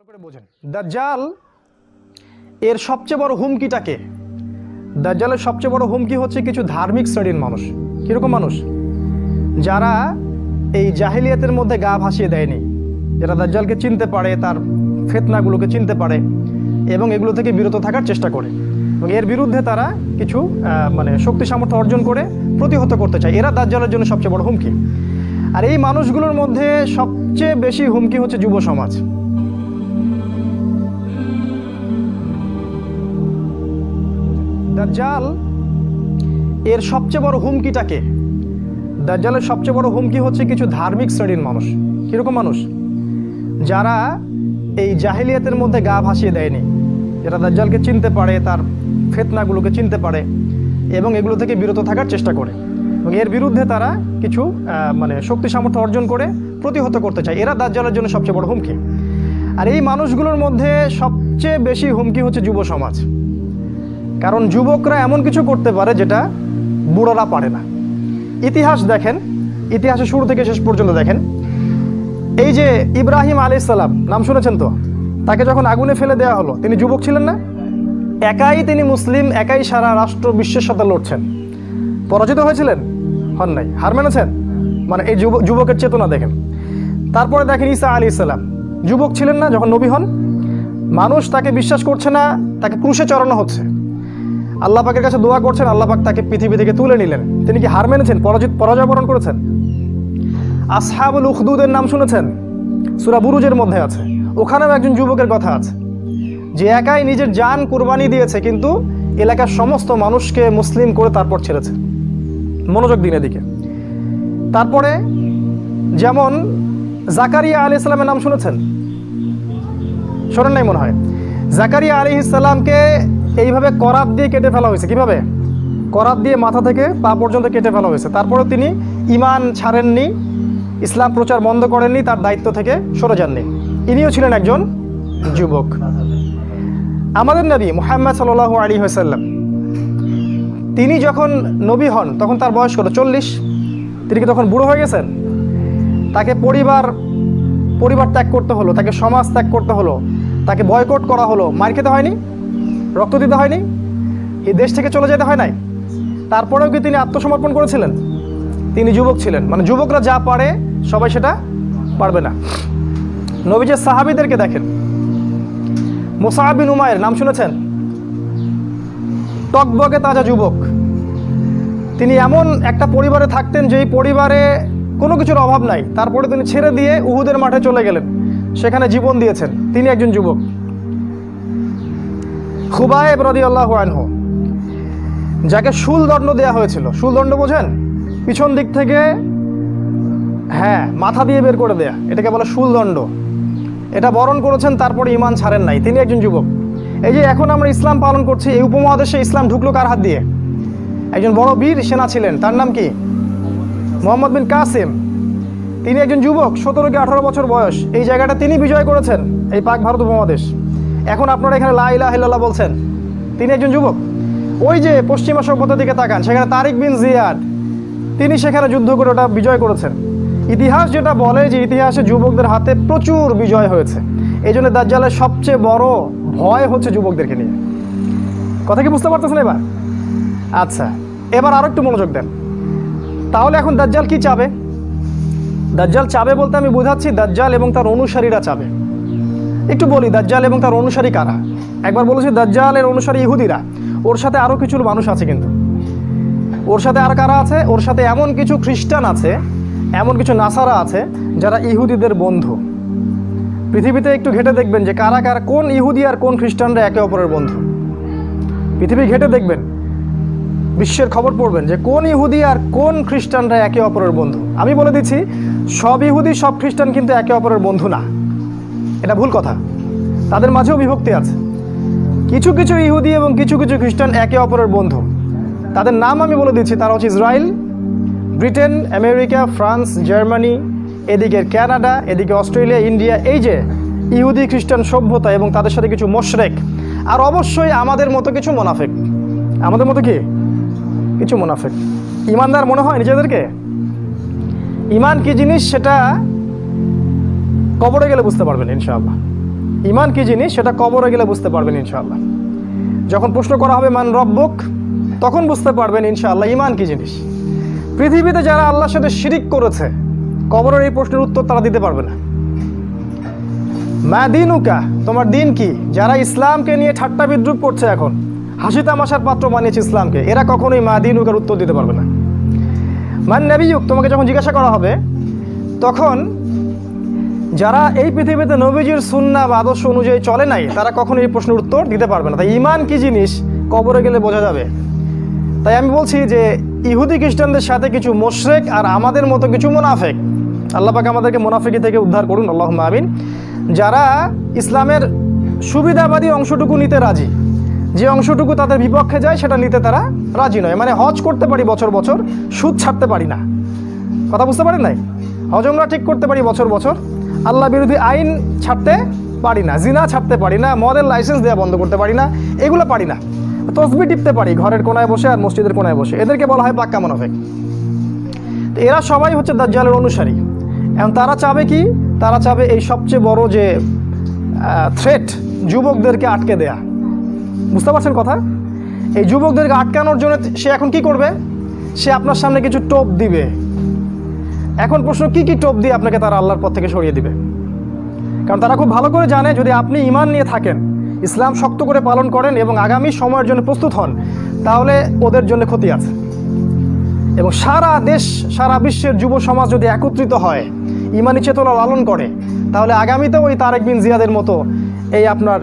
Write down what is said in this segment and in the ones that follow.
ভালো করে বোঝেন দাজ্জাল এর সবচেয়ে বড় হুমকিটাকে দাজ্জালের সবচেয়ে বড় হুমকি হচ্ছে কিছু ধার্মিক শ্রেণীর মানুষ। কিরকম মানুষ? যারা এই জাহিলিয়াতের মধ্যে গা ভাসিয়ে দেয়নি, যারা দাজ্জালকে চিনতে পারে, তার ফিতনাগুলোকে চিনতে পারে এবং এগুলো থেকে বিরত থাকার চেষ্টা করে এবং এর বিরুদ্ধে তারা কিছু শক্তি সামর্থ্য অর্জন করে প্রতিহত করতে চায়। এরা দাজ্জালের জন্য সবচেয়ে বড় হুমকি। আর এই মানুষগুলোর মধ্যে সবচেয়ে বেশি হুমকি হচ্ছে যুব সমাজ। দাজ্জাল এর সবচেয়ে বড় হুমকিটাকে দাজ্জালের সবচেয়ে বড় হুমকি হচ্ছে কিছু ধার্মিক শ্রেণীর মানুষ। কিরকম মানুষ? যারা এই জাহিলিয়াতের মধ্যে গা ভাসিয়ে দেয়নি, যারা দাজ্জালকে চিনতে পারে, তার ফিতনাগুলোকে চিনতে পারে এবং এগুলো থেকে বিরত থাকার চেষ্টা করে এবং এর বিরুদ্ধে তারা কিছু শক্তি সামর্থ্য অর্জন করে প্রতিহত করতে চায়। এরা দাজ্জালের জন্য সবচেয়ে বড় হুমকি। আর এই মানুষগুলোর মধ্যে সবচেয়ে বেশি হুমকি হচ্ছে যুব সমাজ। কারণ যুবকরা এমন কিছু করতে পারে যেটা বুড়োরা পারে না। ইতিহাস দেখেন, ইতিহাসের শুরু থেকে শেষ পর্যন্ত দেখেন। এই যে ইব্রাহিম আলাইহিস সালাম, নাম শুনেছেন তো? তাকে যখন আগুনে ফেলে দেওয়া হলো, তিনি যুবক ছিলেন না? একাই তিনি মুসলিম, একাই সারা রাষ্ট্র বিশ্বের সাথে লড়ছেন। পরাজিত হয়েছিলেন? হন নাই। হার মেনেছেন? এই যুবকের চেতনা দেখেন। তারপরে দেখেন ঈসা আলাইহিস সালাম, যুবক ছিলেন না যখন নবী হন? মানুষ তাকে বিশ্বাস করছে না, তাকে ক্রুশে চড়ানো হচ্ছে। আল্লাহ পাকের কাছে দোয়া করছেন, আল্লাহ পাক তাকে পৃথিবী থেকে তুলে নিলেন। তিনি কি হার মেনেছেন? পরাজয় বরণ করেছেন? আসহাবুল উখদুদের নাম শুনেছেন? সূরা বুরুজের মধ্যে আছে। ওখানেও একজন যুবকের কথা আছে যে একাই নিজের জান কুরবানি দিয়েছে, কিন্তু এলাকার সমস্ত মানুষকে মুসলিম করে তারপর ছেড়েছে। মনোযোগ দিন এদিকে। তারপরে যেমন জাকারিয়া আলাইহিস সালামের নাম শুনেছেন? শোনেন নাই মনে হয়। জাকারিয়া আলাইহিস সালামকে এইভাবে করাত দিয়ে কেটে ফেলা হয়েছে। কিভাবে? করাত দিয়ে মাথা থেকে পা পর্যন্ত কেটে ফেলা হয়েছে। তারপরে তিনি ঈমান ছাড়েননি, ইসলাম প্রচার বন্ধ করেননি, তার দায়িত্ব থেকে সরে যাননি। ইনিও ছিলেন একজন যুবক। আমাদের নবী মুহাম্মদ সাল্লাল্লাহু আলাইহি ওয়াসাল্লাম, তিনি যখন নবী হন তখন তার বয়স কত? 40। তিনি কি তখন বুড়ো হয়ে গেছেন? তাকে পরিবার ত্যাগ করতে হলো, তাকে সমাজ ত্যাগ করতে হলো, তাকে বয়কট করা হলো, মার খেতে হয়নি, রক্ত দিতে হয়নি, এই দেশ থেকে চলে যেতে হয় নাই। তারপরেও কি তিনি আত্মসমর্পণ করেছিলেন? তিনি যুবক ছিলেন। যুবকরা যা পারে সবাই সেটা পারবে না। নবীজের সাহাবীদেরকে দেখেন। মুসআব বিন উমাইর নাম শুনেছেন? টকবকে তাজা যুবক। তিনি এমন একটা পরিবারে থাকতেন যেই পরিবারে কোনো কিছুর অভাব নাই, তারপরে তিনি ছেড়ে দিয়ে উহুদের মাঠে চলে গেলেন, সেখানে জীবন দিয়েছেন। তিনি একজন যুবক। খুবাইব রাদিয়াল্লাহু আনহু, যাকে শুলদণ্ড দেওয়া হয়েছিল। শুলদণ্ড বোঝেন? পিছন দিক থেকে মাথা দিয়ে বের করে দেয়া, এটাকে বলে শুলদণ্ড। এটা বরণ করেছেন, তারপরে ঈমান ছাড়েন নাই। তিনি একজন যুবক। এই যে এখন আমরা ইসলাম পালন করছি, এই উপমহাদেশে ইসলাম ঢুকলো কার হাত দিয়ে? একজন বড় বীর সেনা ছিলেন, তার নাম কি? মুহাম্মদ বিন কাসিম। তিনি একজন যুবক, 17 কি 18 বছর বয়স। এই জায়গাটা তিনি বিজয় করেছেন, এই পাক ভারত উপমহাদেশ। এখন আপনারা এখানে লা ইলাহা ইল্লাল্লাহ বলছেন, তিনি একজন যুবক। ওই যে পশ্চিমা সভ্যতার দিকে তাকান, সেখানে তারিক বিন জিয়াদ, তিনি সেখানে যুদ্ধ করে ওটা বিজয় করেছেন। ইতিহাস যেটা বলে যে ইতিহাসে যুবকদের হাতে প্রচুর বিজয় হয়েছে। এই জন্য দাজ্জালের সবচেয়ে বড় ভয় হচ্ছে যুবকদেরকে নিয়ে। কথা কি বুঝতে পারতেছেন এবার? আচ্ছা, এবার আরো একটু মনোযোগ দেন। তাহলে এখন দাজ্জাল কি চাবে? দাজ্জাল চাবে বলতে আমি বোঝাচ্ছি দাজ্জাল এবং তার অনুসারীরা চাবে। একটু বলি দাজ্জাল এবং তার অনুসারী কারা। একবার বলেছি দাজ্জালের অনুসারী ইহুদিরা, ওর সাথে আরো কিছু মানুষ আছে। কিন্তু ওর সাথে আর কারা আছে? ওর সাথে এমন কিছু খ্রিস্টান আছে, এমন কিছু নাসারা আছে যারা ইহুদিদের বন্ধু। পৃথিবীতে একটু ঘেটে দেখবেন যে কারা কারা, কোন ইহুদি আর কোন খ্রিস্টানরা একে অপরের বন্ধু। পৃথিবী ঘেটে দেখবেন, বিশ্বের খবর পড়বেন যে কোন ইহুদি আর কোন খ্রিস্টানরা একে অপরের বন্ধু। আমি বলে দিচ্ছি, সব ইহুদি সব খ্রিস্টান কিন্তু একে অপরের বন্ধু না। এটা ভুল কথা। তাদের মাঝেও বিভক্তি আছে। কিছু কিছু ইহুদি এবং কিছু কিছু খ্রিস্টান একে অপরের বন্ধু। তাদের নাম আমি বলে দিচ্ছি। তারা হচ্ছে Israel, Britain, America, France, Germany, এদিকে কানাডা, এদিকে অস্ট্রেলিয়া, ইন্ডিয়া। এই যে ইহুদি খ্রিস্টান সভ্যতা এবং তাদের সাথে কিছু মুশরিক, আর অবশ্যই আমাদের মতো কিছু মুনাফিক। আমাদের মতো কি কিছু মুনাফিক। ইমানদার মনে হয় নিজেদেরকে? ঈমান কি জিনিস সেটা কবরে গেলে বুঝতে পারবেন ইনশাআল্লাহ। ইমান কি জিনিস সেটা কবরে গেলে বুঝতে পারবেন ইনশাআল্লাহ। যখন প্রশ্ন করা হবে মান রব্বুক, তখন বুঝতে পারবেন ইনশাআল্লাহ ইমান কি জিনিস। পৃথিবীতে যারা আল্লাহর সাথে শিরিক করেছে, কবরের এই প্রশ্নের উত্তর তারা দিতে পারবে না। মা দিনুকা, তোমার দিন কি? যারা ইসলামকে নিয়ে ঠাট্টা বিদ্রুপ করছে, এখন হাসি তামাশার পাত্র বানিয়েছে ইসলামকে, এরা কখনোই মা দিনুকার উত্তর দিতে পারবে না। মান নবিয়ুক, তোমাকে যখন জিজ্ঞাসা করা হবে, তখন যারা এই পৃথিবীতে নবীজির সুন্নাহ বা আদর্শ অনুযায়ী চলে নাই, তারা কখনো এই প্রশ্নের উত্তর দিতে পারবে না। তাই ইমান কি জিনিস কবরে গেলে বোঝা যাবে। তাই আমি বলছি যে ইহুদি খ্রিস্টানদের সাথে কিছু মুশরিক আর আমাদের মতো কিছু মুনাফিক, আল্লাহ পাক আমাদেরকে মুনাফিকি থেকে উদ্ধার করুন, আল্লাহুম্মা আমিন, যারা ইসলামের সুবিধাবাদী অংশটুকু নিতে রাজি, যে অংশটুকু তাদের বিপক্ষে যায় সেটা নিতে তারা রাজি নয়। মানে হজ করতে পারি বছর বছর, সুদ ছাড়তে পারি না। কথা বুঝতে পারেন নাই? হজ উমরা ঠিক করতে পারি বছর বছর, আল্লাহ বিরোধী আইন ছাড়তে পারি না, জিনা ছাড়তে পারি না, মদের লাইসেন্স দেওয়া বন্ধ করতে পারি না, এগুলো পারি না। তসবিহ টিপতে পারি ঘরের কোনায় বসে আর মসজিদের কোনায় বসে, এদেরকে বলা হয় পাক্কা মুনাফিক। তো এরা সবাই হচ্ছে দাজ্জালের অনুসারী। এখন তারা চাবে কি? তারা চাবে এই সবচেয়ে বড় যে থ্রেট, যুবকদেরকে আটকে দেয়া। বুঝতে পারছেন কথা? এই যুবকদেরকে আটকানোর জন্য সে এখন কি করবে? সে আপনার সামনে কিছু টোপ দিবে। এখন প্রশ্ন, কি কি টোপ দিয়ে আপনাকে তারা আল্লাহর পথ থেকে সরিয়ে দিবে? কারণ তারা খুব ভালো করে জানে, যদি আপনি ঈমান নিয়ে থাকেন, ইসলাম শক্ত করে পালন করেন এবং আগামী সময়ের জন্য প্রস্তুত হন, তাহলে ওদের জন্য ক্ষতি আছে। এবং সারা দেশ, সারা বিশ্বের যুব সমাজ যদি একত্রিত হয়, ঈমানি চেতনা লালন করে, তাহলে আগামীতেও ওই তারেক বিন জিয়াদের মতো, এই আপনার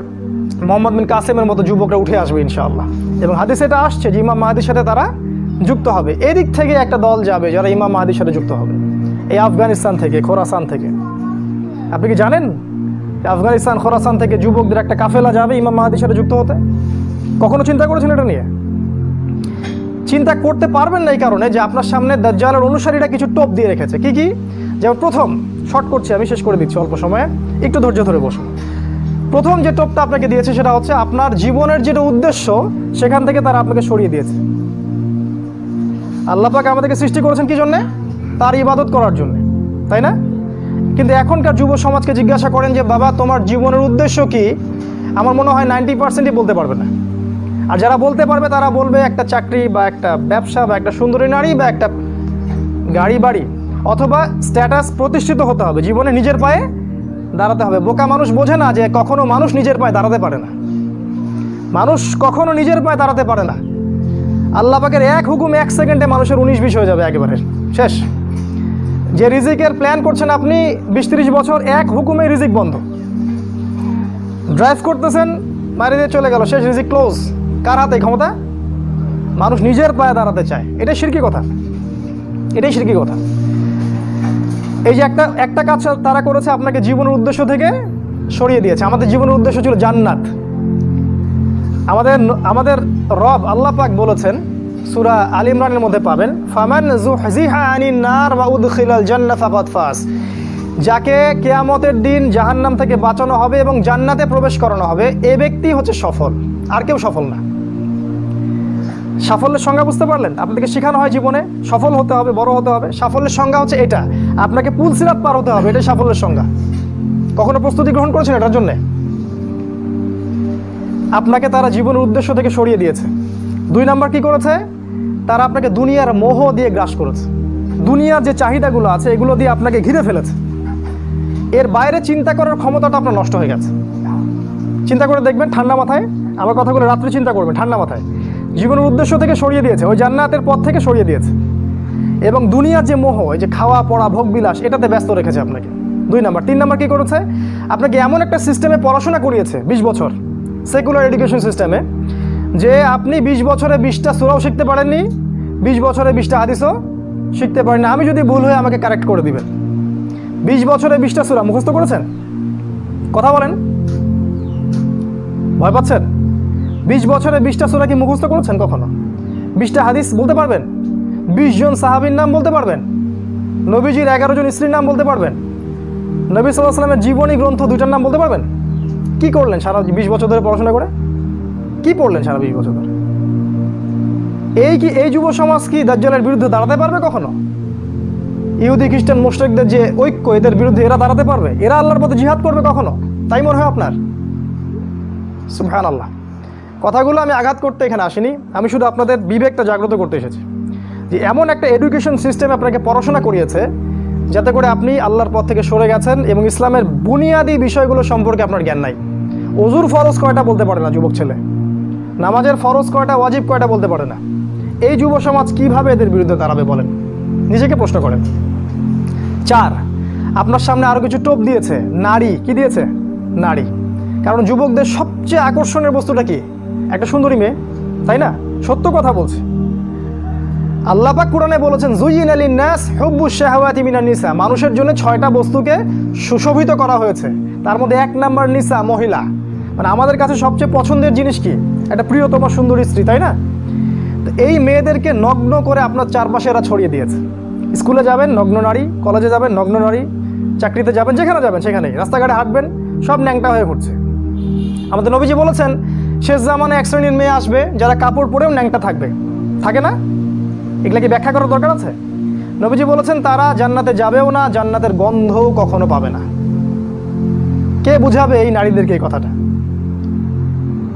মোহাম্মদ বিন কাসেমের মতো যুবকরা উঠে আসবে ইনশাআল্লাহ। এবং হাদিসে এটা আসছে যে ইমাম মাহদির সাথে তারা যুক্ত হবে। এদিক থেকে একটা দল যাবে যারা ইমাম মাহদির সাথে যুক্ত হবে, এই আফগানিস্তান থেকে, খোরাসান থেকে। আপনি কি জানেন আফগানিস্তান, খোরাসান থেকে যুবকদের একটা কাফেলা যাবে ইমাম মাহদির সাথে যুক্ত হতে? কখনো চিন্তা করেছেন এটা নিয়ে? চিন্তা করতে পারবেন না এই কারণে যে আপনার সামনে দাজ্জালের অনুসারীরা কিছু টোপ দিয়ে রেখেছে। কি কি? যেমন প্রথম, শর্ট করছি আমি, শেষ করে দিচ্ছি অল্প সময়ে, একটু ধৈর্য ধরে বসুন। প্রথম যে টোপটা আপনাকে দিয়েছে সেটা হচ্ছে আপনার জীবনের যেটা উদ্দেশ্য, সেখান থেকে তারা আপনাকে সরিয়ে দিয়েছে। আল্লাহ পাক আমাদেরকে সৃষ্টি করেছেন কি জন্যে? তার ইবাদত করার জন্য, তাই না? কিন্তু এখনকার যুব সমাজকে জিজ্ঞাসা করেন যে বাবা তোমার জীবনের উদ্দেশ্য কি, আমার মনে হয় 90%ই বলতে পারবে না। আর যারা বলতে পারবে তারা বলবে একটা চাকরি বা একটা ব্যবসা বা একটা সুন্দরী নারী বা একটা গাড়ি বাড়ি, অথবা স্ট্যাটাস প্রতিষ্ঠিত হতে হবে, জীবনে নিজের পায়ে দাঁড়াতে হবে। বোকা মানুষ বোঝে না যে কখনো মানুষ নিজের পায়ে দাঁড়াতে পারে না। মানুষ কখনো নিজের পায়ে দাঁড়াতে পারে না। আল্লাহ পাকের এক হুকুম 1 সেকেন্ডে মানুষের 19-20 হয়ে যাবে, একেবারে শেষ। যে রিজিকের প্ল্যান করছেন আপনি 20-30 বছর, এক হুকুমে রিজিক বন্ধ। ড্রাইভ করতেছেন, মারি দিয়ে চলে গেল, শেষ, রিজিক ক্লোজ। কার হাতে ক্ষমতা? মানুষ নিজের পায়ে দাঁড়াতে চায়। এটাই শিরকি কথা, এটাই শিরকি কথা। এই যে একটা কাজ তারা করেছে, আপনাকে জীবনের উদ্দেশ্য থেকে সরিয়ে দিয়েছে। আমাদের জীবনের উদ্দেশ্য ছিল জান্নাত। আমাদের রব আল্লাহ পাক বলেছেন, সূরা আল ইমরানের মধ্যে পাবেন, ফামান যুহজিহা আনিন নার ওয়া উদখিলাল জান্নাহ ফাকাদ ফাজ। যাকে কিয়ামতের দিন জাহান্নাম থেকে বাঁচানো হবে এবং জান্নাতে প্রবেশ করানো হবে, এ ব্যক্তি হচ্ছে সফল, আর কেউ সফল না। সাফল্যের সংজ্ঞা বুঝতে পারলেন? আপনাদেরকে শেখানো হয় জীবনে সফল হতে হবে, বড় হতে হবে। সাফল্যের সংজ্ঞা হচ্ছে এটা, আপনাকে পুল সিরাত পার হতে হবে, এটাই সাফল্যের সংজ্ঞা। কখনো প্রস্তুতি গ্রহণ করেছেন এটার জন্যে? আপনাকে তারা জীবনের উদ্দেশ্য থেকে সরিয়ে দিয়েছে। 2 নাম্বার কি করেছে? তারা আপনাকে দুনিয়ার মোহ দিয়ে গ্রাস করেছে। দুনিয়ার যে চাহিদাগুলো আছে এগুলো দিয়ে আপনাকে ঘিরে ফেলেছে। এর বাইরে চিন্তা করার ক্ষমতাটা আপনার নষ্ট হয়ে গেছে। চিন্তা করে দেখবেন ঠান্ডা মাথায়, আমার কথাগুলো রাত্রে চিন্তা করবেন ঠান্ডা মাথায়। জীবনের উদ্দেশ্য থেকে সরিয়ে দিয়েছে, ওই জান্নাতের পথ থেকে সরিয়ে দিয়েছে। এবং দুনিয়ার যে মোহ, এই যে খাওয়া পড়া ভোগ বিলাস, এটাতে ব্যস্ত রেখেছে আপনাকে। 2 নাম্বার। 3 নাম্বার কি করেছে? আপনাকে এমন একটা সিস্টেমে পড়াশোনা করিয়েছে 20 বছর, সেকুলার এডুকেশন সিস্টেমে, যে আপনি 20 বছরে 20টা সূরাও শিখতে পারেননি, 20 বছরে 20টা হাদিসও শিখতে পারেননি। আমি যদি ভুল হয়ে আমাকে কারেক্ট করে দিবেন। 20 বছরে 20টা সূরা মুখস্থ করেছেন? কথা বলেন, ভয় পাচ্ছেন? 20 বছরে 20টা সূরা কি মুখস্থ করেছেন কখনো? 20টা হাদিস বলতে পারবেন? 20 জন সাহাবীর নাম বলতে পারবেন? নবীজির 11 জন স্ত্রীর নাম বলতে পারবেন? নবী সাল্লাল্লাহু আলাইহি ওয়াসাল্লামের জীবনী গ্রন্থ 2টার নাম বলতে পারবেন? কি করলেন সারা 20 বছর ধরে পড়াশোনা করে? কি পড়লেন সারা 20 বছর ধরে? এই যুব সমাজ কি দাজ্জালের বিরুদ্ধে দাঁড়াতে পারবে কখনো? ইহুদি খ্রিস্টান মুশরিকদের যে ঐক্য, এদের বিরুদ্ধে এরা দাঁড়াতে পারবে? এরা আল্লাহর পথে জিহাদ করবে কখনো? তাই মনে হয় আপনার? সুবহানাল্লাহ। কথাগুলো আমি আঘাত করতে এখানে আসিনি, আমি শুধু আপনাদের বিবেকটা জাগ্রত করতে এসেছি যে এমন একটা এডুকেশন সিস্টেম আপনাকে পড়াশোনা করিয়েছে যাতে করে আপনি আল্লাহর পথ থেকে সরে গেছেন এবং ইসলামের বুনিয়াদি বিষয়গুলো সম্পর্কে আপনার জ্ঞান নাই। ওযুর ফরজ কয়টা বলতে পারে না যুবক ছেলে, নামাজের ফরজ কয়টা, ওয়াজিব কয়টা বলতে পারে না। এই যুব সমাজ কীভাবে এদের বিরুদ্ধে দাঁড়াবে বলেন, নিজেকে প্রশ্ন করেন। 4, আপনার সামনে আরও কিছু টোপ দিয়েছে, নারী। কি দিয়েছে? নারী। কারণ যুবকদের সবচেয়ে আকর্ষণের বস্তুটা কি? একটা সুন্দরী মেয়ে, তাই না? সত্য কথা বলছে। আল্লাহ পাক কোরআনে বলেছেন যুয়িনা লিন-নাস হুব্বুশ শাহাওয়াতি মিনান নিসা, মানুষের জন্য 6টা বস্তুকে সুশোভিত করা হয়েছে, তার মধ্যে 1 নাম্বার নিসা, মহিলা। মানে আমাদের কাছে সবচেয়ে পছন্দের জিনিস কি? একটা প্রিয়তমা সুন্দরী স্ত্রী, তাই না? তো এই মেয়েদেরকে নগ্ন করে আপনার চারপাশে এরা ছড়িয়ে দিয়েছে। স্কুলে যাবেন নগ্ন নারী, কলেজে যাবেন নগ্ন নারী, চাকরিতে যাবেন, যেখানে যাবেন সেখানেই, রাস্তাঘাটে হাঁটবেন সব ন্যাংটা হয়ে ঘুরছে। আমাদের নবীজি বলেছেন শেষ জামানে এক শ্রেণীর মেয়ে আসবে যারা কাপড় পরেও ন্যাংটা থাকবে, থাকে না? এগুলা কি ব্যাখ্যা করার দরকার আছে? নবীজি বলেছেন তারা জান্নাতে যাবেও না, জান্নাতের গন্ধও কখনো পাবে না। কে বুঝাবে এই নারীদেরকে এই কথাটা?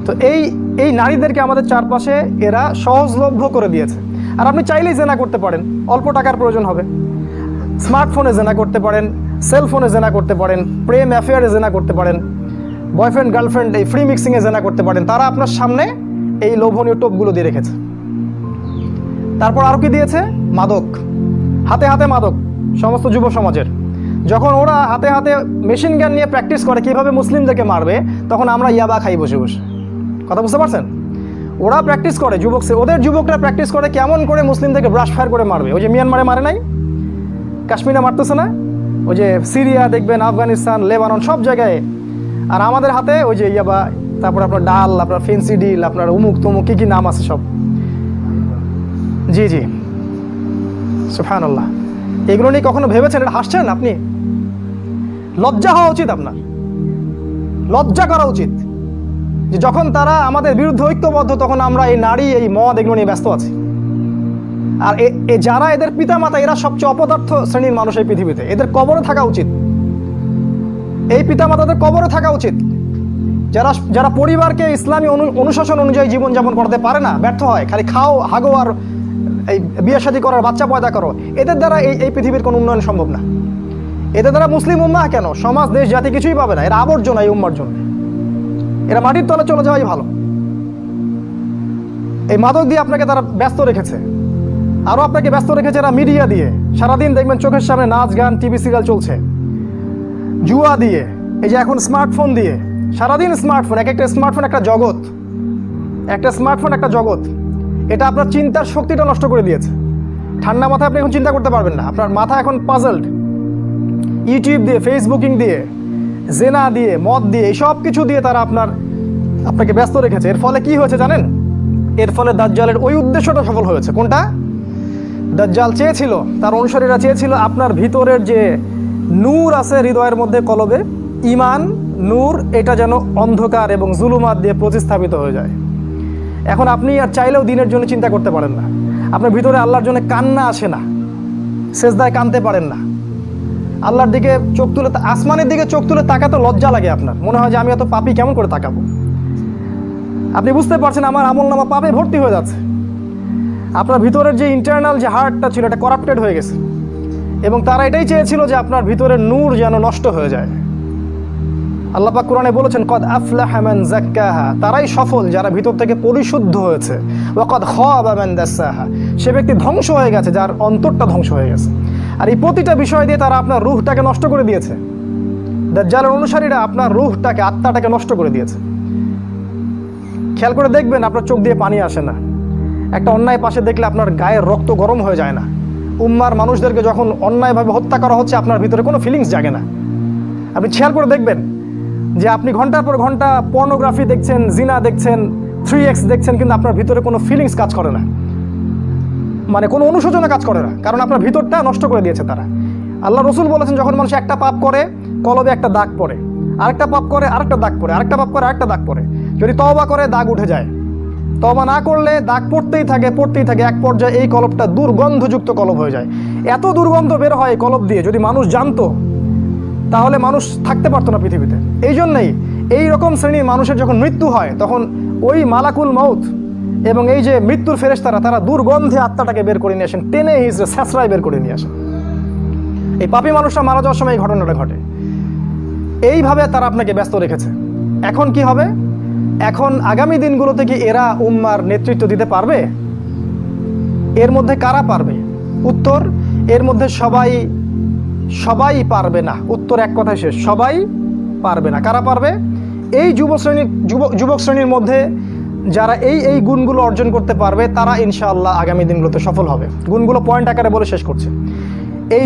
তো এই নারীদেরকে আমাদের চারপাশে এরা সহজলভ্য করে দিয়েছে। আর আপনি চাইলেই জেনা করতে পারেন, অল্প টাকার প্রয়োজন হবে। স্মার্টফোনে জেনা করতে পারেন, সেলফোনে জেনা করতে পারেন, প্রেম অ্যাফেয়ারে জেনা করতে পারেন, বয়ফ্রেন্ড গার্লফ্রেন্ড এই ফ্রি মিক্সিংয়ে জেনা করতে পারেন। তারা আপনার সামনে এই লোভনীয় টোপগুলো দিয়ে রেখেছে। তারপর আরও কি দিয়েছে? মাদক। হাতে হাতে মাদক সমস্ত যুব সমাজের। যখন ওরা হাতে হাতে মেশিন গান নিয়ে প্র্যাকটিস করে কীভাবে মুসলিমদেরকে মারবে, তখন আমরা ইয়াবা খাই বসে বসে। কথা বুঝতে পারছেন? ওরা প্র্যাকটিস করে, ওদের যুবকরা প্র্যাকটিস করে কেমন করে মুসলিমদেরকে ব্রাশ ফায়ার করে মারবে। ওই যে মিয়ানমারে মারে নাই, কাশ্মীরে মারতেছে না, ওই যে সিরিয়া দেখবেন, আফগানিস্তান, লেবানন, সব জায়গায়। আর আমাদের হাতে ওই যে ইয়াবা, তারপর আপনার ডাল, আপনার ফেন্সি ডিল, আপনার উমুক তমুক কী কী নাম আছে সব। জি জি, সুবহানাল্লাহ। এগুলো নিয়ে কখনো ভেবেছেন? এটা হাসছেন আপনি? লজ্জা হওয়া উচিত, আপনার লজ্জা করা উচিত যে যখন তারা আমাদের বিরুদ্ধে ঐক্যবদ্ধ তখন আমরা এই নারী, এই মদ, এগুলো নিয়ে ব্যস্ত আছি। আর যারা এদের পিতামাতা, এরা সবচেয়ে অপদার্থ শ্রেণীর মানুষ এই পৃথিবীতে। এদের কবরে থাকা উচিত, এই পিতামাতাদের কবরে থাকা উচিত। যারা পরিবারকে ইসলামী অনুশাসন অনুযায়ী জীবনযাপন করতে পারে না, ব্যর্থ হয়, খালি খাও, হাগো আর এই বিয়ে শাদী করার, বাচ্চা পয়দা করো, এদের দ্বারা এই পৃথিবীর কোনো উন্নয়ন সম্ভব না। এদের দ্বারা মুসলিম উম্মাহ কেন, সমাজ, দেশ, জাতি কিছুই পাবে না। এরা আবর্জনা এই উম্মার জন্য। এরা মাটির তলে চলে যাওয়াই ভালো। এই মাদক দিয়ে আপনাকে তারা ব্যস্ত রেখেছে। আরও আপনাকে ব্যস্ত রেখেছে এরা মিডিয়া দিয়ে। সারাদিন দেখবেন চোখের সামনে নাচ গান, টিভি সিরিয়াল চলছে। জুয়া দিয়ে, এই যে এখন স্মার্টফোন দিয়ে, সারাদিন স্মার্টফোন, একটা স্মার্টফোন একটা জগৎ, একটা স্মার্টফোন একটা জগৎ। এটা আপনার চিন্তার শক্তিটা নষ্ট করে দিয়েছে। ঠান্ডা মাথায় আপনি এখন চিন্তা করতে পারবেন না, আপনার মাথা এখন পাজলড। ইউটিউব দিয়ে, ফেসবুকিং দিয়ে, জেনা দিয়ে, মদ দিয়ে, এই সব কিছু দিয়ে তারা আপনাকে ব্যস্ত রেখেছে। এর ফলে কি হয়েছে জানেন? এর ফলে দাজ্জালের ওই উদ্দেশ্যটা সফল হয়েছে। কোনটা? দাজ্জাল চেয়েছিল, তার অনুসারীরা চেয়েছিল আপনার ভিতরের যে নূর আছে হৃদয়ের মধ্যে, কলবে ঈমান, নূর, এটা যেন অন্ধকার এবং জুলুমাত দিয়ে প্রতিস্থাপিত হয়ে যায়। এখন আপনি আর চাইলেও দিনের জন্য চিন্তা করতে পারেন না। আপনার ভিতরে আল্লাহর জন্য কান্না আসে না, সেজদায় কাঁদতে পারেন না, আল্লাহর দিকে চোখ তুলে, আসমানের দিকে চোখ তুলে তাকাতে লজ্জা লাগে। আপনার মনে হয় যে আমি এত পাপী, কেমন করে তাকাবো? আপনি বুঝতে পারছেন আমার আমলনামা পাপে ভর্তি হয়ে যাচ্ছে। আপনার ভিতরের যে ইন্টারনাল যে হার্টটা ছিল, এটা করাপ্টেড হয়ে গেছে। এবং তারা এটাই চেয়েছিল যে আপনার ভিতরের নূর যেন নষ্ট হয়ে যায়। আল্লাহ পাক কোরআনে বলেছেন কদ আফলাহা মান যাক্কাহা, তারাই সফল যারা ভিতর থেকে পরিশুদ্ধ হয়েছে। ওয়া কদ খাবা মান দাসাহা, সে ব্যক্তি ধ্বংস হয়ে গেছে যার অন্তরটা ধ্বংস হয়ে গেছে। আর এই প্রতিটা বিষয় দিয়ে তারা আপনার রূহটাকে নষ্ট করে দিয়েছে। দাজ্জালের অনুসারীরা আপনার রূহটাকে, আত্মাটাকে নষ্ট করে দিয়েছে। খেয়াল করে দেখবেন আপনার চোখ দিয়ে পানি আসে না। একটা অন্যায় পাশে দেখলে আপনার গায়ের রক্ত গরম হয়ে যায় না। উম্মার মানুষদেরকে যখন অন্যায়ভাবে হত্যা করা হচ্ছে, আপনার ভিতরে কোনো ফিলিংস জাগে না। আপনি খেয়াল করে দেখবেন যে আপনি ঘন্টার পর ঘন্টা পর্নোগ্রাফি দেখছেন, জিনা দেখছেন, 3x দেখছেন, কিন্তু আপনার ভিতরে কোনো ফিলিংস কাজ করে না, মানে কোনো অনুশোচনা কাজ করে না। কারণ আপনার ভিতরটা নষ্ট করে দিয়েছে তারা। আল্লাহ রসুল বলেছেন যখন মানুষ একটা পাপ করে, কলবে একটা দাগ পড়ে, আরেকটা পাপ করে আরেকটা দাগ পড়ে, আরেকটা পাপ করে আরেকটা দাগ পড়ে। যদি তওবা করে দাগ উঠে যায়, তওবা না করলে দাগ পড়তেই থাকে, পড়তেই থাকে। এক পর্যায়ে এই কলবটা দুর্গন্ধযুক্ত কলব হয়ে যায়। এত দুর্গন্ধ বের হয় এই কলব দিয়ে, যদি মানুষ জানতো তাহলে মানুষ থাকতে পারতো না পৃথিবীতে। এই জন্যই এই রকম শ্রেণীর মানুষের যখন মৃত্যু হয় তখন ওই মালাকুল মউত এবং এই যে মৃত্যুর ফেরেশতারা তারা দুর্গন্ধে আত্মাটাকে বের করে নিয়ে আসেন, টেনে হিজড়ে স্যাঁচড়ায় বের করে নিয়ে আসেন। এই পাপী মানুষরা মারা যাওয়ার সময় এই ঘটনাটা ঘটে। এইভাবে তারা আপনাকে ব্যস্ত রেখেছে। এখন কি হবে? এখন আগামী দিনগুলোতে কি এরা উম্মার নেতৃত্ব দিতে পারবে? এর মধ্যে কারা পারবে? উত্তর, এর মধ্যে সবাই পারবে না। উত্তর এক কথায় শেষ, সবাই পারবে না। কারা পারবে? এই যুবক শ্রেণীর মধ্যে যারা এই গুণগুলো অর্জন করতে পারবে তারা ইনশাআল্লাহ আগামী দিনগুলোতে সফল হবে। গুণগুলো পয়েন্ট আকারে বলে শেষ করছে। এই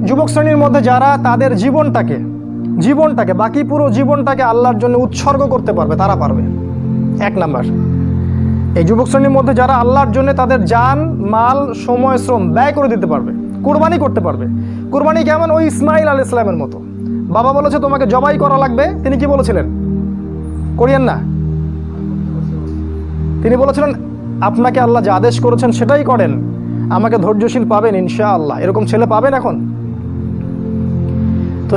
যুবক শ্রেণীর মধ্যে যারা তাদের জীবনটাকে বাকি পুরো জীবনটাকে আল্লাহর জন্য উৎসর্গ করতে পারবে তারা পারবে। এক নাম্বার, এই যুবক শ্রেণীর মধ্যে যারা আল্লাহর জন্য তাদের জান, মাল, সময়, শ্রম ব্যয় করে দিতে পারবে, কুরবানি করতে পারবে। কুরবানি কেমন? ওই ইসমাইল আলাইহিস সালামের মতো। বাবা বলেছে তোমাকে জবাই করা লাগবে, তিনি কি বলেছিলেন? করিয়েন না। তিনি বলেছিলেন আপনাকে আল্লাহ যে আদেশ করেছেন সেটাই করেন, আমাকে ধৈর্যশীল পাবেন ইনশাআল্লাহ। এরকম ছেলে পাবেন এখন? তো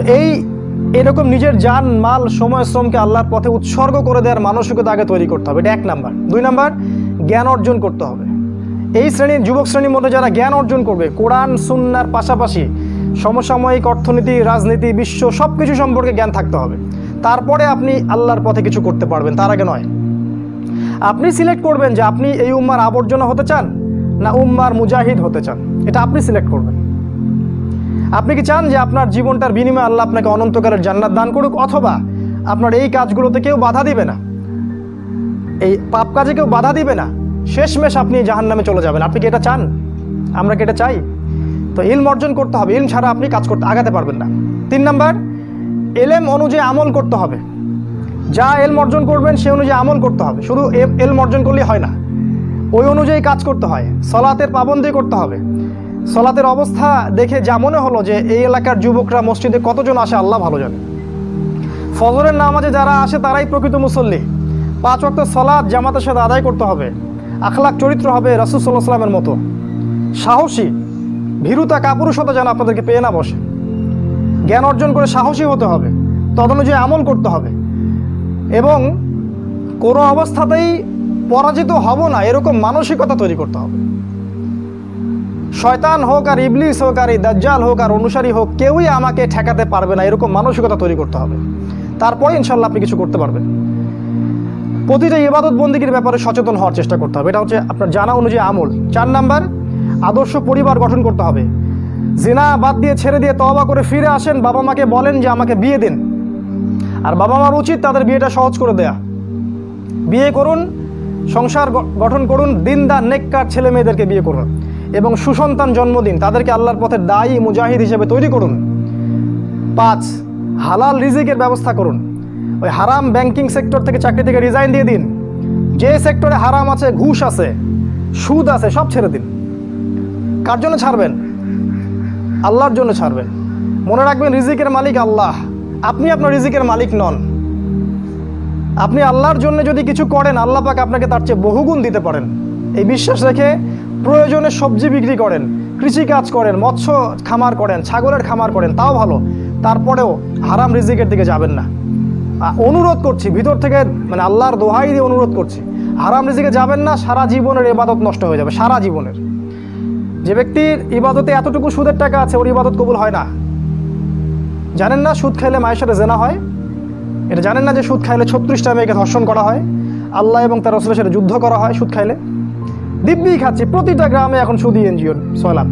এরকম নিজের জান, মাল, সময়, শ্রমকে আল্লাহর পথে উৎসর্গ করে দেওয়ার মানসিকতা আগে তৈরি করতে হবে। এটা এক নাম্বার। দুই নাম্বার, জ্ঞান অর্জন করতে হবে। এই যুবক শ্রেণীর মধ্যে যারা জ্ঞান অর্জন করবে, কোরআন সুন্নাহর পাশাপাশি সমসাময়িক অর্থনীতি, রাজনীতি, বিশ্ব সব কিছু সম্পর্কে জ্ঞান থাকতে হবে। তারপরে আপনি আল্লাহর পথে কিছু করতে পারবেন, তার আগে নয়। আপনি সিলেক্ট করবেন যে আপনি এই উম্মার আবর্জনা হতে চান না উম্মার মুজাহিদ হতে চান, এটা আপনি সিলেক্ট করবেন। আপনি কি চান যে আপনার জীবনটার বিনিময়ে আল্লাহ আপনাকে অনন্তকালের জান্নাত দান করুক, অথবা আপনার এই কাজগুলোতে কেউ বাধা দিবে না, এই পাপ কাজে কেউ বাধা দিবে না, শেষমেশ আপনি জাহান্নামে চলে যাবেন? আপনি কি এটা চান? আমরা কি এটা চাই? তো ইলম অর্জন করতে হবে। ইলম ছাড়া আপনি কাজ করতে আগাতে পারবেন না। তিন নাম্বার, এলেম অনুযায়ী আমল করতে হবে। যা এলম অর্জন করবেন সে অনুযায়ী আমল করতে হবে। শুধু এলম অর্জন করলেই হয় না, ওই অনুযায়ী কাজ করতে হয়। সলাতের পাবন্দি করতে হবে। সলাতের অবস্থা দেখে যা মনে হলো যে এই এলাকার যুবকরা মসজিদে কতজন আসে আল্লাহ ভালো জানে। ফজরের নামাজে যারা আসে তারাই প্রকৃত মুসল্লি। 5 ওয়াক্ত সলাত জামাতের সাথে আদায় করতে হবে। আখলাক চরিত্র হবে রাসূল সাল্লাল্লাহু আলাইহি ওয়াসাল্লামের মতো। সাহসী, ভীরুতা, কাপুরুষতা যেন আপনাদেরকে পেয়ে না বসে। জ্ঞান অর্জন করে সাহসী হতে হবে, তদনুযায়ী আমল করতে হবে, এবং কোনো অবস্থাতেই পরাজিত হব না এরকম মানসিকতা তৈরি করতে হবে। শয়তান হোক আর ইবলিস হোক আর এই দাজ্জাল হোক আর অনুসারী হোক, কেউই আমাকে ঠেকাতে পারবে না এরকম মানসিকতা তৈরি করতে হবে। তারপরে ইনশাল্লাহ আপনি কিছু করতে পারবেন। প্রতিটা ইবাদত বন্দেগীর ব্যাপারে সচেতন হওয়ার চেষ্টা করতে হবে, এটা হচ্ছে আপনার জানা অনুযায়ী আমল। 4 নাম্বার, আদর্শ পরিবার গঠন করতে হবে। জিনা বাদ দিয়ে ছেড়ে দিয়ে তওবা করে ফিরে আসেন, বাবা মাকে বলেন যে আমাকে বিয়ে দিন। আর বাবা মার উচিত তাদের বিয়েটা সহজ করে দেয়া। বিয়ে করুন, সংসার গঠন করুন, দিনদার নেককার ছেলে মেয়েদেরকে বিয়ে করুন এবং সুসন্তান জন্ম দিন, তাদেরকে আল্লাহর পথে দায়ী মুজাহিদ হিসেবে তৈরি করুন। 5, হালাল রিজিকের ব্যবস্থা করুন। ওই হারাম ব্যাংকিং সেক্টর থেকে, চাকরি থেকে রিজাইন দিয়ে দিন। যে সেক্টরে হারাম আছে, ঘুষ আছে, সুদ আছে, সব ছেড়ে দিন। কার জন্য ছাড়বেন? আল্লাহর জন্য ছাড়বেন। মনে রাখবেন রিজিকের মালিক আল্লাহ, আপনি আপনার রিজিকের মালিক নন। আপনি আল্লাহর জন্য যদি কিছু করেন, আল্লাহ পাক আপনাকে তার চেয়ে বহুগুণ দিতে পারেন। এই বিশ্বাস রেখে প্রয়োজনে সবজি বিক্রি করেন, কৃষিকাজ করেন, মৎস্য খামার করেন, ছাগলের খামার করেন, তাও ভালো। তারপরেও হারাম রিজিকের দিকে যাবেন না। অনুরোধ করছি ভিতর থেকে, মানে আল্লাহর দোহাই দিয়ে অনুরোধ করছি, হারাম রিজিকে যাবেন না। সারা জীবনের ইবাদত নষ্ট হয়ে যাবে, সারা জীবনের। যে ব্যক্তির ইবাদতে এতটুকু সুদের টাকা আছে, ওর ইবাদত কবুল হয় না। জানেন না সুদ খাইলে মায়ের সাথে জেনা হয়? এটা জানেন না যে সুদ খাইলে 36টা মেয়েকে ধর্ষণ করা হয়, আল্লাহ এবং তার রাসূলের সাথে যুদ্ধ করা হয় সুদ খাইলে? দিব্যি খাচ্ছি, প্রতিটা গ্রামে এখন সুদী এনজিও, সয়লাভ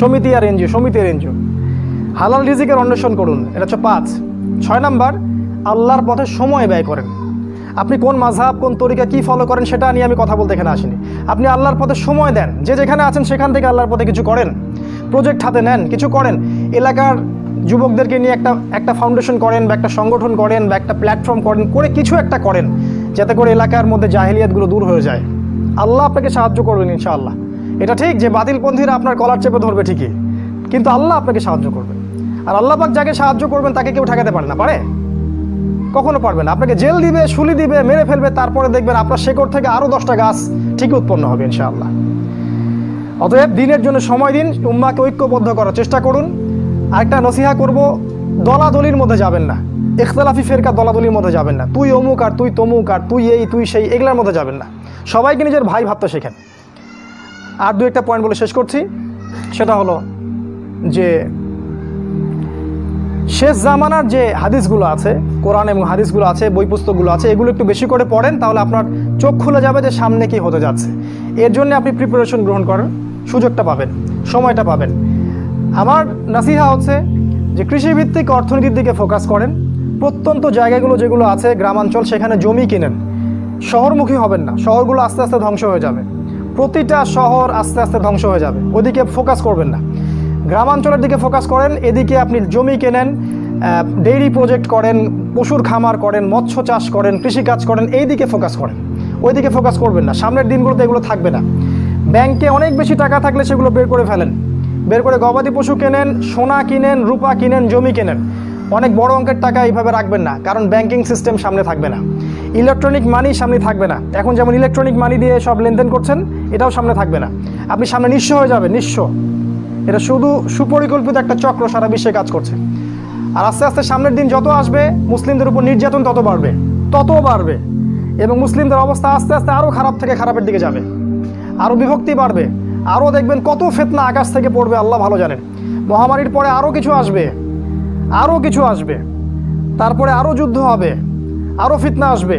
সমিতি আর এনজিও, সমিতির এনজিও। হালাল রিজিকের অন্বেষণ করুন, এটা হচ্ছে 5। 6 নাম্বার, আল্লাহর পথে সময় ব্যয় করেন। আপনি কোন মাযহাব, কোন তরিকা, কি ফলো করেন সেটা নিয়ে আমি কথা বলতে এখানে আসিনি। আপনি আল্লাহর পথে সময় দেন, যে যেখানে আছেন সেখান থেকে আল্লাহর পথে কিছু করেন, প্রজেক্ট হাতে নেন, কিছু করেন। এলাকার যুবকদেরকে নিয়ে একটা ফাউন্ডেশন করেন, বা একটা সংগঠন করেন, বা একটা প্ল্যাটফর্ম করেন, করে কিছু একটা করেন, যাতে করে এলাকার মধ্যে জাহেলিয়াতগুলো দূর হয়ে যায়। আল্লাহ আপনাকে সাহায্য করবেন ইনশাআল্লাহ। এটা ঠিক যে বাতিলপন্থীরা আপনার কলার চেপে ধরবে ঠিকই, কিন্তু আল্লাহ আপনাকে সাহায্য করবেন। আর আল্লাহ পাক যাকে সাহায্য করবেন তাকে কেউ ঠেকাতে পারে না, পারে? কখনো পারবে না। আপনাকে জেল দিবে, শুলি দিবে, মেরে ফেলবে, তারপরে দেখবেন আপনার শেকড় থেকে আরও 10টা গাছ ঠিকই উৎপন্ন হবে ইনশাআল্লাহ। অতএব দিনের জন্য সময় দিন, উম্মাহকে ঐক্যবদ্ধ করার চেষ্টা করুন। আরেকটা নসিহা করব, দলাদলির মধ্যে যাবেন না। ইখতলাফি ফেরকা দলাদলির মধ্যে যাবেন না, তুই অমুক আর তুই তমুক আর তুই এই তুই সেই, এগুলোর মধ্যে যাবেন না। সবাইকে নিজের ভাই ভাবতে শেখেন। আর দু একটা পয়েন্ট বলে শেষ করছি, সেটা হলো যে শেষ জামানার যে হাদিসগুলো আছে, কোরআন এবং হাদিসগুলো আছে, বই পুস্তকগুলো আছে, এগুলো একটু বেশি করে পড়েন, তাহলে আপনার চোখ খুলে যাবে যে সামনে কি হতে যাচ্ছে। এর জন্য আপনি প্রিপারেশন গ্রহণ করার সুযোগটা পাবেন, সময়টা পাবেন। আমার নাসিহা হচ্ছে যে কৃষিভিত্তিক অর্থনীতির দিকে ফোকাস করেন। প্রত্যন্ত জায়গাগুলো যেগুলো আছে গ্রামাঞ্চল, সেখানে জমি কিনেন। শহরমুখী হবেন না, শহরগুলো আস্তে আস্তে ধ্বংস হয়ে যাবে। প্রতিটা শহর আস্তে আস্তে ধ্বংস হয়ে যাবে, ওদিকে ফোকাস করবেন না। গ্রামাঞ্চলের দিকে ফোকাস করেন, এদিকে আপনি জমি কেনেন, ডেইরি প্রজেক্ট করেন, পশুর খামার করেন, মৎস্য চাষ করেন, কৃষিকাজ করেন, এই দিকে ফোকাস করেন। ওইদিকে ফোকাস করবেন না, সামনের দিনগুলোতে এগুলো থাকবে না। ব্যাংকে অনেক বেশি টাকা থাকলে সেগুলো বের করে ফেলেন, বের করে গবাদি পশু কেনেন, সোনা কিনেন, রূপা কিনেন, জমি কেনেন। অনেক বড় অঙ্কের টাকা এইভাবে রাখবেন না, কারণ ব্যাংকিং সিস্টেম সামনে থাকবে না, ইলেকট্রনিক মানি সামনে থাকবে না। এখন যেমন ইলেকট্রনিক মানি দিয়ে সব লেনদেন করছেন, এটাও সামনে থাকবে না। আপনি সামনে নিঃস্ব হয়ে যাবেন, নিঃস্ব। এটা শুধু সুপরিকল্পিত একটা চক্র সারা বিশ্বে কাজ করছে। আর আস্তে আস্তে সামনের দিন যত আসবে, মুসলিমদের উপর নির্যাতন তত বাড়বে এবং মুসলিমদের অবস্থা আস্তে আস্তে আরও খারাপ থেকে খারাপের দিকে যাবে, আরও বিভক্তি বাড়বে, আরও দেখবেন কত ফিতনা আকাশ থেকে পড়বে, আল্লাহ ভালো জানেন। মহামারীর পরে আরও কিছু আসবে, তারপরে আরও যুদ্ধ হবে, আরও ফিতনা আসবে।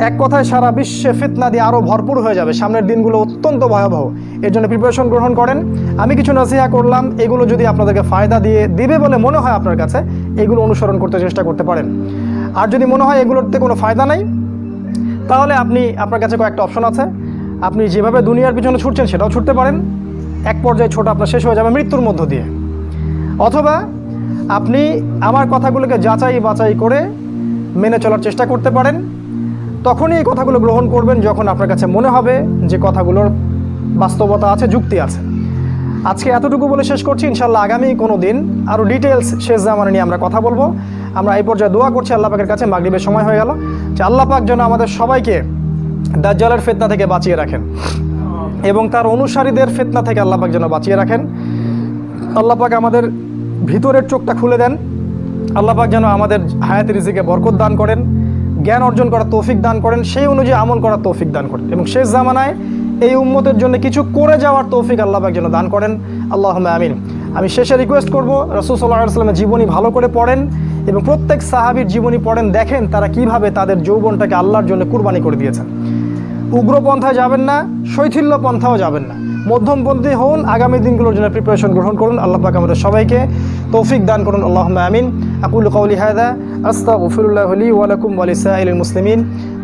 এক কথায় সারা বিশ্বে ফিতনা দিয়ে আরও ভরপুর হয়ে যাবে। সামনের দিনগুলো অত্যন্ত ভয়াবহ। এর জন্য প্রিপারেশন গ্রহণ করেন। আমি কিছু নসিহা করলাম, এগুলো যদি আপনাদেরকে ফায়দা দিবে বলে মনে হয় আপনার কাছে, এগুলো অনুসরণ করতে চেষ্টা করতে পারেন। আর যদি মনে হয় এগুলোতে কোনো ফায়দা নাই, তাহলে আপনার কাছে কয়েকটা অপশন আছে। আপনি যেভাবে দুনিয়ার পিছনে ছুটছেন সেটাও ছুটতে পারেন, এক পর্যায়ে ছোট আপনার শেষ হয়ে যাবে মৃত্যুর মধ্য দিয়ে। অথবা আপনি আমার কথাগুলোকে যাচাই বাছাই করে মেনে চলার চেষ্টা করতে পারেন। তখনই এই কথাগুলো গ্রহণ করবেন যখন আপনার কাছে মনে হবে যে কথাগুলোর বাস্তবতা আছে, যুক্তি আছে। আজকে এতটুকু বলে শেষ করছি। ইনশাল্লাহ আগামী কোনো দিন আরও ডিটেলস শেষ জামানা নিয়ে আমরা কথা বলবো। আমরা এই পর্যায়ে দোয়া করছি আল্লাহ পাকের কাছে, মাগরিবের সময় হয়ে গেল, যে আল্লাহ পাক যেন আমাদের সবাইকে দাজ্জালের ফিতনা থেকে বাঁচিয়ে রাখেন এবং তার অনুসারীদের ফিতনা থেকে আল্লাহ পাক যেন বাঁচিয়ে রাখেন। আল্লাহ পাক আমাদের ভিতরের চোখটা খুলে দেন। আল্লাহ পাক যেন আমাদের হায়াতে রিজিকে বরকত দান করেন, জ্ঞান অর্জন করার তৌফিক দান করেন, সেই অনুযায়ী আমল করার তৌফিক দান করেন এবং শেষ জামানায় এই উম্মতের জন্য কিছু করে যাওয়ার তৌফিক আল্লাহ পাক যেন দান করেন। আল্লাহুম্মা আমিন। আমি শেষে রিকোয়েস্ট করব, রাসূল সাল্লাল্লাহু আলাইহি ওয়াসাল্লামের জীবনী ভালো করে পড়েন এবং প্রত্যেক সাহাবীর জীবনী পড়েন, দেখেন তারা কিভাবে তাদের যৌবনটাকে আল্লাহর জন্য কুরবানি করে দিয়েছেন। উগ্রপন্থায় যাবেন না, শৈথিল্য পন্থাও যাবেন না, মধ্যমপন্থী হন। আগামী দিনগুলোর জন্য প্রিপারেশন গ্রহণ করুন। আল্লাহ পাক আমাদের সবাইকে তৌফিক দান করুন। আল্লাহুম্মা আমিন। আকুলু কওলি হাযা আস্তাগফিরুল্লাহ লি ওয়া লাকুম ওয়া লিসাইরিল মুসলিমিন।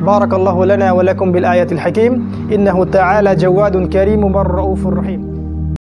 বারাকাল্লাহু লানা ওয়া লাকুম বিল আয়াতিল হাকীম। ইন্নাহু তাআলা জাওয়াদুন কারীমুর রাউফুর রহিম।